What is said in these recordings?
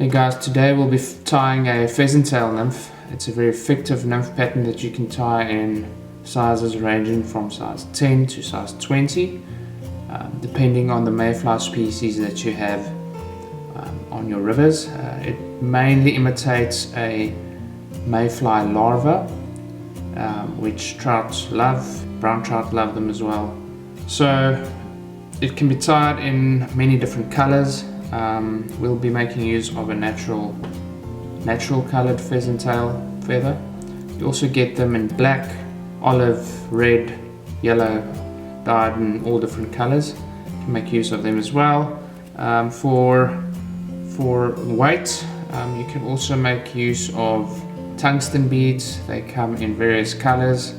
Hey guys, today we'll be tying a pheasant tail nymph. It's a very effective nymph pattern that you can tie in sizes ranging from size 10 to size 20, depending on the mayfly species that you have on your rivers. It mainly imitates a mayfly larva, which trout love. Brown trout love them as well. So it can be tied in many different colors. We'll be making use of a natural colored pheasant tail feather. You also get them in black, olive, red, yellow, dyed in all different colors. You can make use of them as well. For weight, you can also make use of tungsten beads. They come in various colors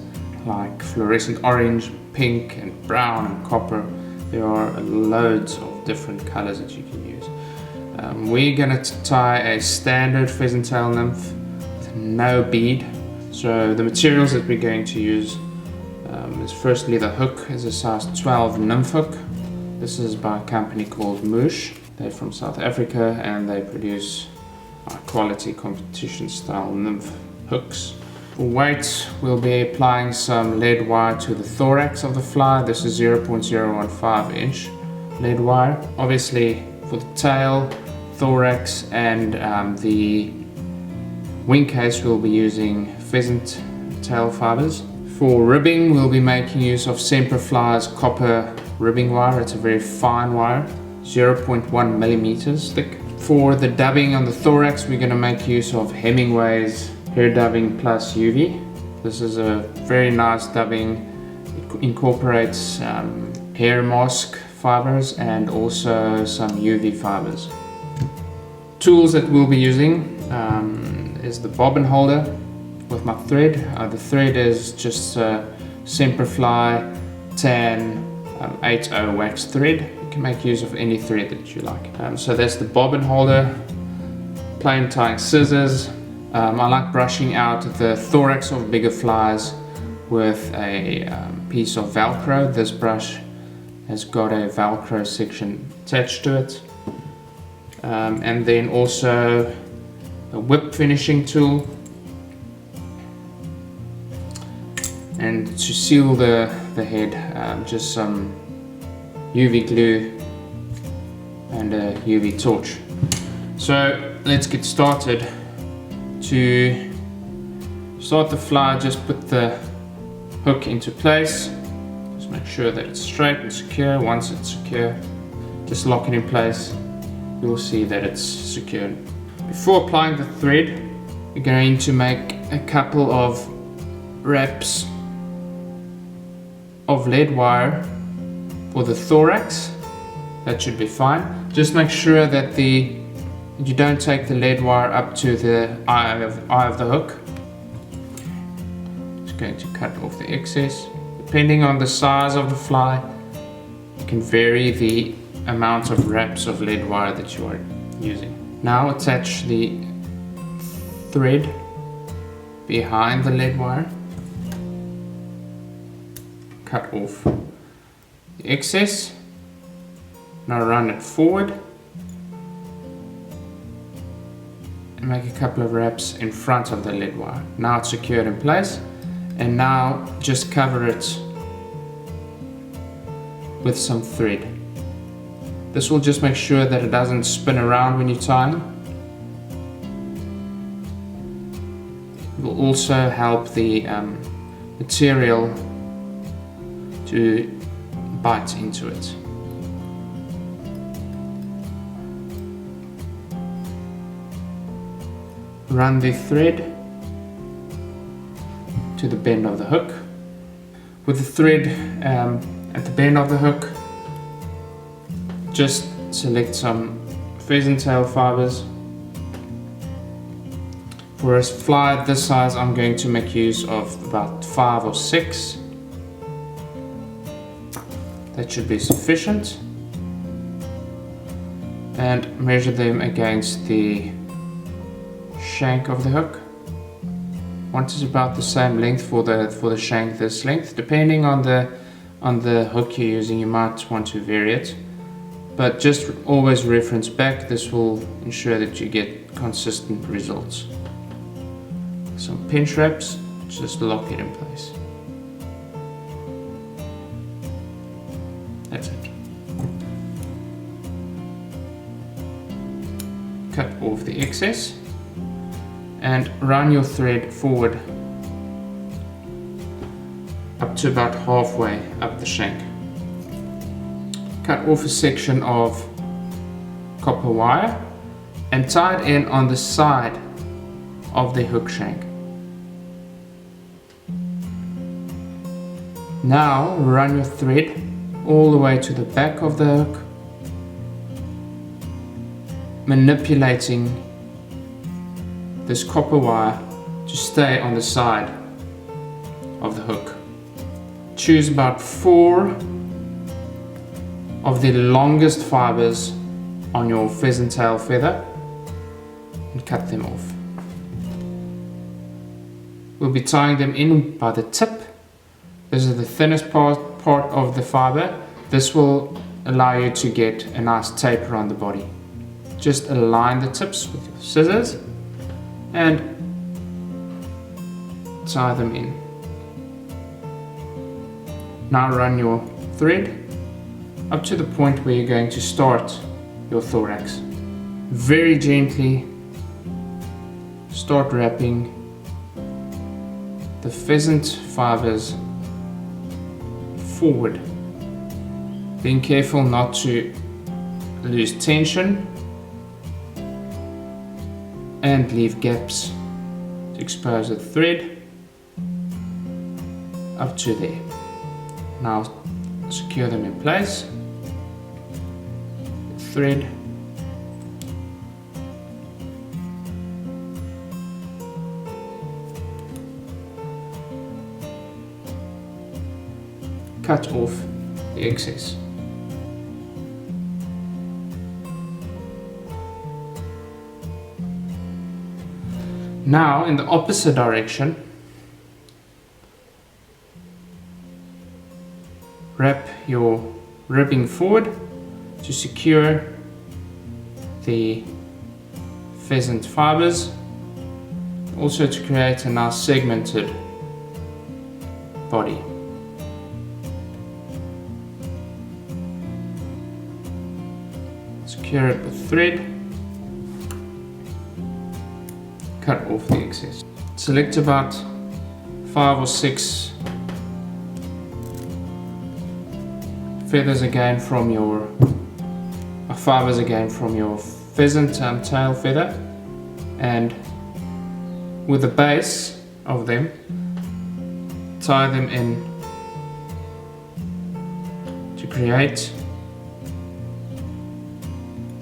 like fluorescent orange, pink and brown and copper. There are loads of different colors that you can use. We're going to tie a standard pheasant tail nymph with no bead. So the materials that we're going to use is firstly the hook is a size 12 nymph hook. This is by a company called Moosh. They're from South Africa and they produce quality competition style nymph hooks. For weight, we'll be applying some lead wire to the thorax of the fly. This is 0.015 inch lead wire. Obviously for the tail, thorax and the wing case, we'll be using pheasant tail fibers. For ribbing, we'll be making use of Semperfly's copper ribbing wire. It's a very fine wire, 0.1 millimeters thick. For the dubbing on the thorax, we're going to make use of Hemingway's hair dubbing plus UV. This is a very nice dubbing. It incorporates hair mask fibers and also some UV fibers. Tools that we'll be using is the bobbin holder with my thread. The thread is just Semperfly Tan 80 wax thread. You can make use of any thread that you like. So that's the bobbin holder. Plain tying scissors. I like brushing out the thorax of bigger flies with a piece of Velcro. This brush has got a Velcro section attached to it. And then also a whip finishing tool. And to seal the head, just some UV glue and a UV torch. So let's get started. To start the fly, just put the hook into place. Just make sure that it's straight and secure. Once it's secure, just lock it in place. You'll see that it's secured. Before applying the thread, we're going to make a couple of wraps of lead wire for the thorax. That should be fine. Just make sure that you don't take the lead wire up to the eye of the hook. Just going to cut off the excess. Depending on the size of the fly, you can vary the amount of wraps of lead wire that you are using. Now attach the thread behind the lead wire. Cut off the excess. Now run it forward. And make a couple of wraps in front of the lead wire. Now it's secured in place, and now just cover it with some thread. This will just make sure that it doesn't spin around when you're tying. It will also help the material to bite into it. Run the thread to the bend of the hook. With the thread at the bend of the hook, just select some pheasant tail fibers. For a fly this size, I'm going to make use of about 5 or 6. That should be sufficient. And measure them against the shank of the hook. Once is about the same length for the shank, this length. Depending on the hook you're using, you might want to vary it. but just always reference back. This will ensure that you get consistent results. Some pinch wraps, just lock it in place. That's it. Cut off the excess and run your thread forward up to about halfway up the shank. Cut off a section of copper wire and tie it in on the side of the hook shank. Now run your thread all the way to the back of the hook, manipulating this copper wire to stay on the side of the hook. Choose about 4 of the longest fibers on your pheasant tail feather and cut them off. We'll be tying them in by the tip. This is the thinnest part of the fiber. This will allow you to get a nice taper on the body. Just align the tips with your scissors and tie them in. Now run your thread up to the point where you're going to start your thorax. Very gently start wrapping the pheasant fibers forward, being careful not to lose tension and leave gaps to expose the thread up to there. Now secure them in place. Thread cut off the excess. Now in the opposite direction, wrap your ribbing forward to secure the pheasant fibers, also to create a nice segmented body. Secure it with thread, cut off the excess. Select about 5 or 6 feathers again from your fibers again from your pheasant tail feather, and with the base of them tie them in to create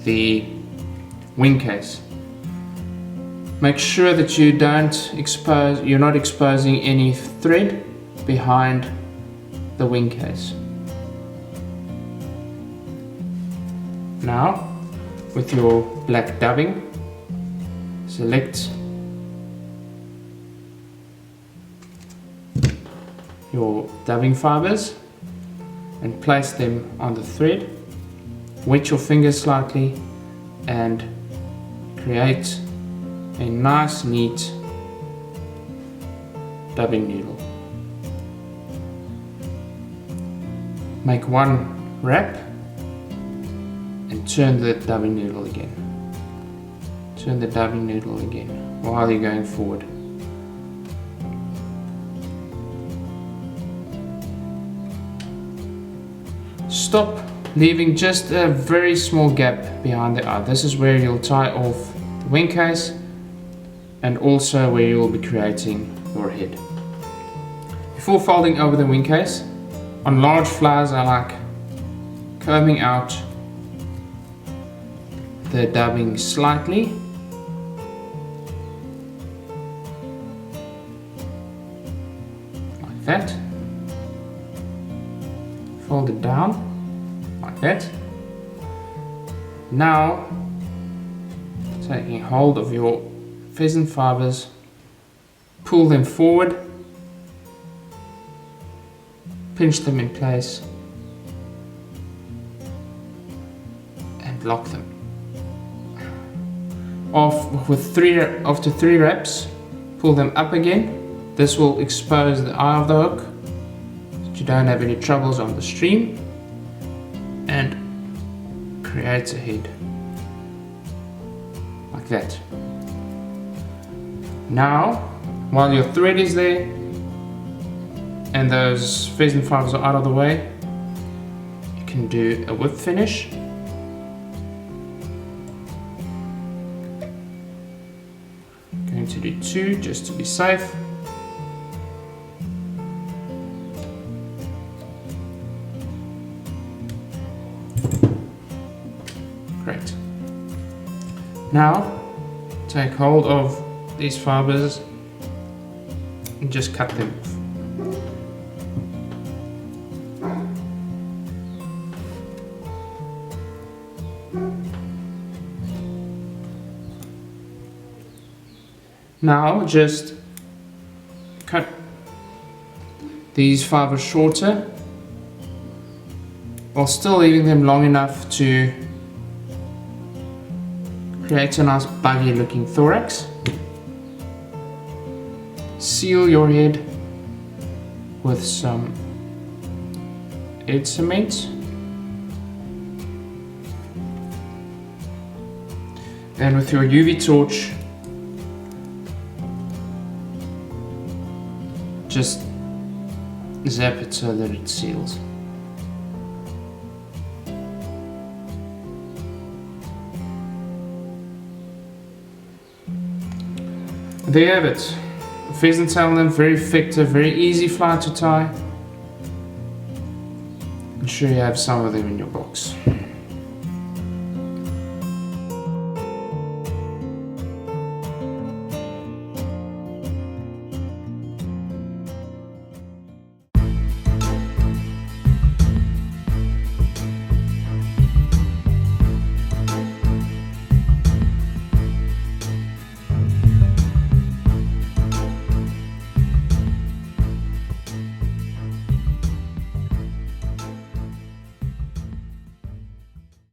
the wing case. Make sure that you're not exposing any thread behind the wing case. Now, with your black dubbing, select your dubbing fibers and place them on the thread. Wet your fingers slightly and create a nice, neat dubbing needle. Make one wrap and turn the dubbing needle again. Turn the dubbing needle again while you're going forward. Stop, leaving just a very small gap behind the eye. This is where you'll tie off the wing case and also where you will be creating your head. Before folding over the wing case, on large flowers I like combing out the dubbing slightly, like that. Fold it down like that. Now taking hold of your pheasant fibers, pull them forward, pinch them in place, and lock them. After 3 reps, pull them up again. This will expose the eye of the hook so that you don't have any troubles on the stream, and create a head like that. Now, while your thread is there and those pheasant fibers are out of the way, you can do a whip finish. Going to do 2 just to be safe. Great. Now take hold of these fibers and just cut them off. Now just cut these fibers shorter while still leaving them long enough to create a nice buggy looking thorax. Seal your head with some head cement. Then with your UV torch, just zap it so that it seals. There you have it. Pheasant tail nymph, very effective, very easy fly to tie. I'm sure you have some of them in your box.